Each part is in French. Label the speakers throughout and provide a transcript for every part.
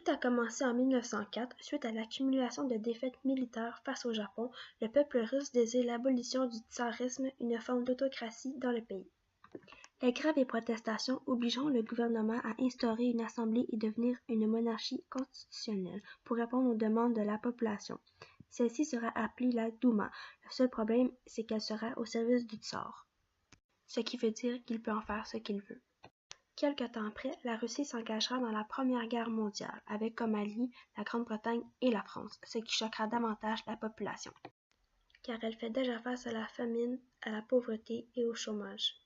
Speaker 1: Tout a commencé en 1904, suite à l'accumulation de défaites militaires face au Japon. Le peuple russe désire l'abolition du tsarisme, une forme d'autocratie dans le pays. Les grèves et protestations obligeront le gouvernement à instaurer une assemblée et devenir une monarchie constitutionnelle pour répondre aux demandes de la population. Celle-ci sera appelée la Douma. Le seul problème, c'est qu'elle sera au service du tsar, ce qui veut dire qu'il peut en faire ce qu'il veut. Quelque temps après, la Russie s'engagera dans la Première Guerre mondiale, avec comme alliés la Grande-Bretagne et la France, ce qui choquera davantage la population, car elle fait déjà face à la famine, à la pauvreté et au chômage.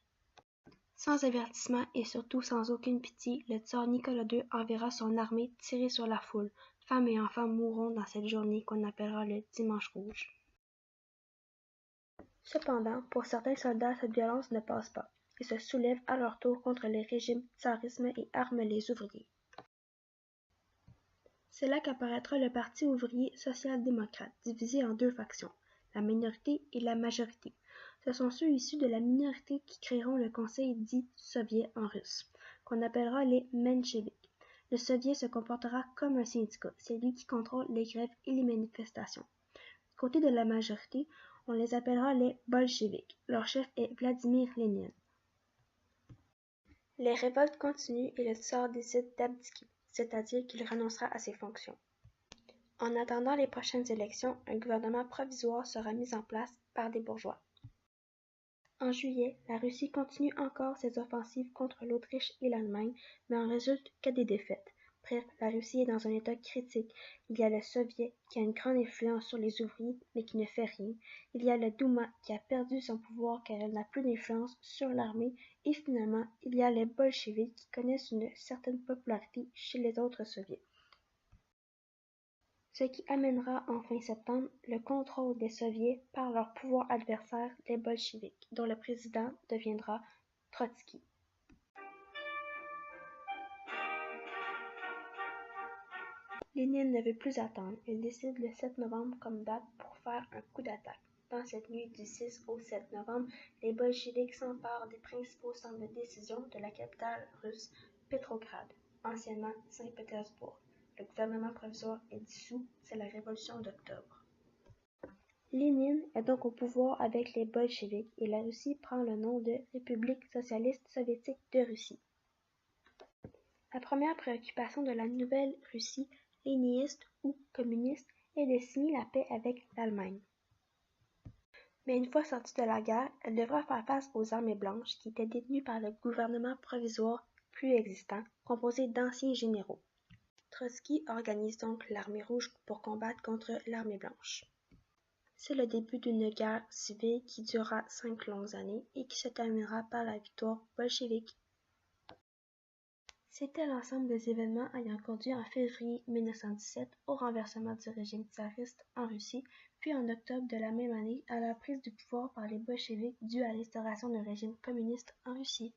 Speaker 1: Sans avertissement et surtout sans aucune pitié, le tsar Nicolas II enverra son armée tirer sur la foule. Femmes et enfants mourront dans cette journée qu'on appellera le Dimanche rouge. Cependant, pour certains soldats, cette violence ne passe pas. Ils se soulèvent à leur tour contre le régime tsarisme et arment les ouvriers. C'est là qu'apparaîtra le Parti ouvrier social-démocrate, divisé en deux factions, la minorité et la majorité. Ce sont ceux issus de la minorité qui créeront le conseil dit soviet en russe, qu'on appellera les mencheviks. Le soviet se comportera comme un syndicat, c'est lui qui contrôle les grèves et les manifestations. Du côté de la majorité, on les appellera les bolcheviks. Leur chef est Vladimir Lénine. Les révoltes continuent et le tsar décide d'abdiquer, c'est-à-dire qu'il renoncera à ses fonctions. En attendant les prochaines élections, un gouvernement provisoire sera mis en place par des bourgeois. En juillet, la Russie continue encore ses offensives contre l'Autriche et l'Allemagne, mais en résulte que des défaites. Bref, la Russie est dans un état critique. Il y a le Soviet qui a une grande influence sur les ouvriers, mais qui ne fait rien. Il y a la Douma qui a perdu son pouvoir car elle n'a plus d'influence sur l'armée. Et finalement, il y a les bolcheviks qui connaissent une certaine popularité chez les autres soviets. Ce qui amènera en fin septembre le contrôle des soviets par leur pouvoir adversaire, les bolcheviks, dont le président deviendra Trotsky. Lénine ne veut plus attendre. Il décide le 7 novembre comme date pour faire un coup d'attaque. Dans cette nuit du 6 au 7 novembre, les bolcheviks s'emparent des principaux centres de décision de la capitale russe, Petrograd, anciennement Saint-Pétersbourg. Le gouvernement provisoire est dissous, c'est la révolution d'octobre. Lénine est donc au pouvoir avec les bolcheviks et la Russie prend le nom de République socialiste soviétique de Russie. La première préoccupation de la nouvelle Russie, léniniste ou communiste, est de signer la paix avec l'Allemagne. Mais une fois sortie de la guerre, elle devra faire face aux armées blanches qui étaient détenues par le gouvernement provisoire plus existant, composé d'anciens généraux. Trotsky organise donc l'armée rouge pour combattre contre l'armée blanche. C'est le début d'une guerre civile qui durera 5 longues années et qui se terminera par la victoire bolchevique. C'était l'ensemble des événements ayant conduit en février 1917 au renversement du régime tsariste en Russie, puis en octobre de la même année à la prise du pouvoir par les bolcheviks due à l'instauration d'un régime communiste en Russie.